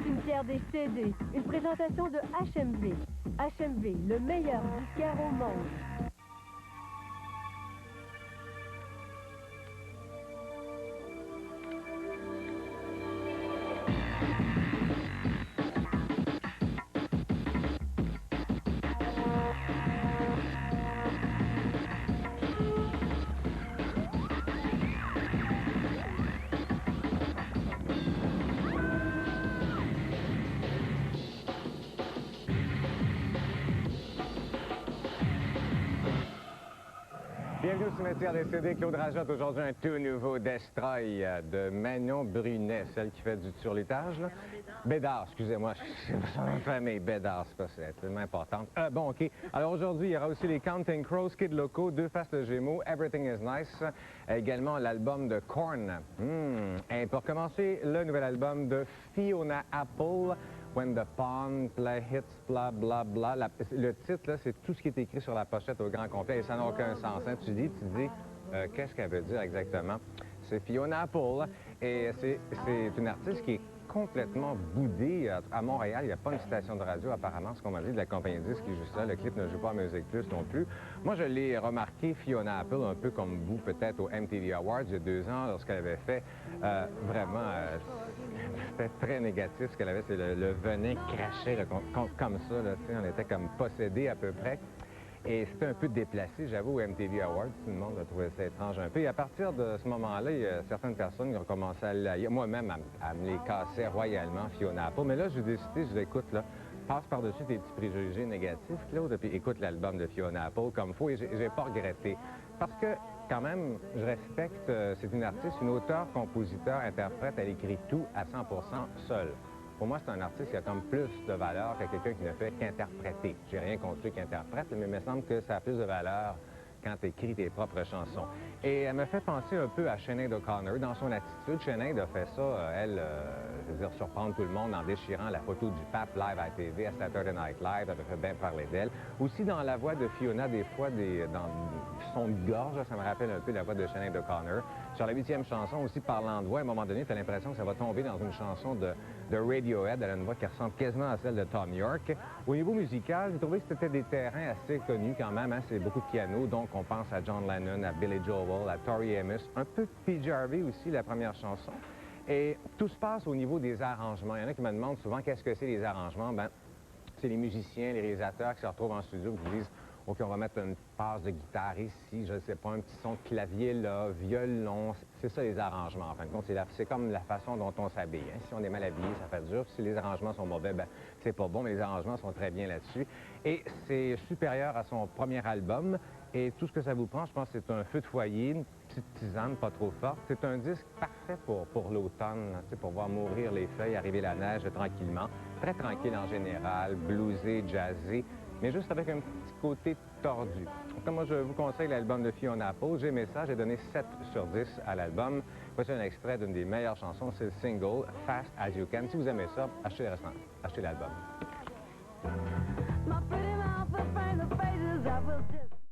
cimetière des CD, une présentation de HMV. HMV, le meilleur disquaire au monde. Bienvenue au cimetière des CD. Claude Rajotte, aujourd'hui un tout nouveau Destroy de Manon Brunet, celle qui fait du turlutage. Là. Bédard, excusez-moi, c'est son nom de famille, Bédard, c'est tellement important. Bon, OK. Alors aujourd'hui, il y aura aussi les Counting Crows, Kid Loco, Deux Faces de Gémeaux, Everything is Nice, également l'album de Korn. Et pour commencer, le nouvel album de Fiona Apple, When the Pond Play Hits, bla bla bla. Le titre, là, c'est tout ce qui est écrit sur la pochette au grand complet et ça n'a aucun sens. Hein? Tu dis, qu'est-ce qu'elle veut dire exactement? C'est Fiona Apple et c'est une artiste qui est complètement boudée. À Montréal, il n'y a pas une station de radio, apparemment, ce qu'on m'a dit de la compagnie disque qui est juste là. Le clip ne joue pas à Musique Plus non plus. Moi, je l'ai remarqué, Fiona Apple, un peu comme vous, peut-être, au MTV Awards il y a 2 ans, lorsqu'elle avait fait vraiment... C'était très négatif. Ce qu'elle avait, c'est le venin craché là, comme ça. Là, on était comme possédés à peu près. Et c'était un peu déplacé, j'avoue, au MTV Awards. Tout le monde a trouvé ça étrange un peu. Et à partir de ce moment-là, il y a certaines personnes qui ont commencé à l'haïr. Moi-même, à me les casser royalement, Fiona Apple. Mais là, j'ai décidé, je dis, écoute, là, passe par-dessus tes petits préjugés négatifs, Claude, puis écoute l'album de Fiona Apple comme il faut. Et j'ai pas regretté. Parce que, quand même, je respecte, c'est une artiste, une auteure, compositeur, interprète, elle écrit tout à 100% seule. Pour moi, c'est un artiste qui a comme plus de valeur que quelqu'un qui ne fait qu'interpréter. J'ai rien contre ceux qui interprètent, mais il me semble que ça a plus de valeur quand tu écris tes propres chansons. Et elle me fait penser un peu à Sinéad O'Connor dans son attitude. Sinéad a fait ça, elle, je veux dire, surprendre tout le monde en déchirant la photo du pape live à la TV, à Saturday Night Live, elle avait fait bien parler d'elle. Aussi dans la voix de Fiona, des fois, dans son gorge, ça me rappelle un peu la voix de Sinéad O'Connor. Sur la 8e chanson, aussi parlant de voix, à un moment donné, tu as l'impression que ça va tomber dans une chanson de Radiohead. Elle a une voix qui ressemble quasiment à celle de Tom York. Au niveau musical, j'ai trouvé que c'était des terrains assez connus quand même. Hein? C'est beaucoup de piano, donc on pense à John Lennon, à Billy Joel, à Tori Amos, un peu de PJ Harvey aussi, la première chanson. Et tout se passe au niveau des arrangements. Il y en a qui me demandent souvent qu'est-ce que c'est les arrangements. Ben, c'est les musiciens, les réalisateurs qui se retrouvent en studio qui disent « OK, on va mettre une passe de guitare ici, je ne sais pas, un petit son de clavier là, violon. » C'est ça les arrangements, en fin de compte. C'est comme la façon dont on s'habille. Hein. Si on est mal habillé, ça fait dur. Si les arrangements sont mauvais, ben, c'est pas bon, mais les arrangements sont très bien là-dessus. Et c'est supérieur à son premier album. Et tout ce que ça vous prend, je pense, c'est un feu de foyer, une petite tisane pas trop forte. C'est un disque parfait pour l'automne, pour voir mourir les feuilles, arriver la neige tranquillement. Très tranquille en général, bluesé, jazzé, mais juste avec un petit côté tordu. Comme moi, je vous conseille l'album de Fiona Apple. J'ai aimé ça, j'ai donné 7 sur 10 à l'album. Voici un extrait d'une des meilleures chansons, c'est le single « Fast as You Can ». Si vous aimez ça, achetez le restant, achetez l'album.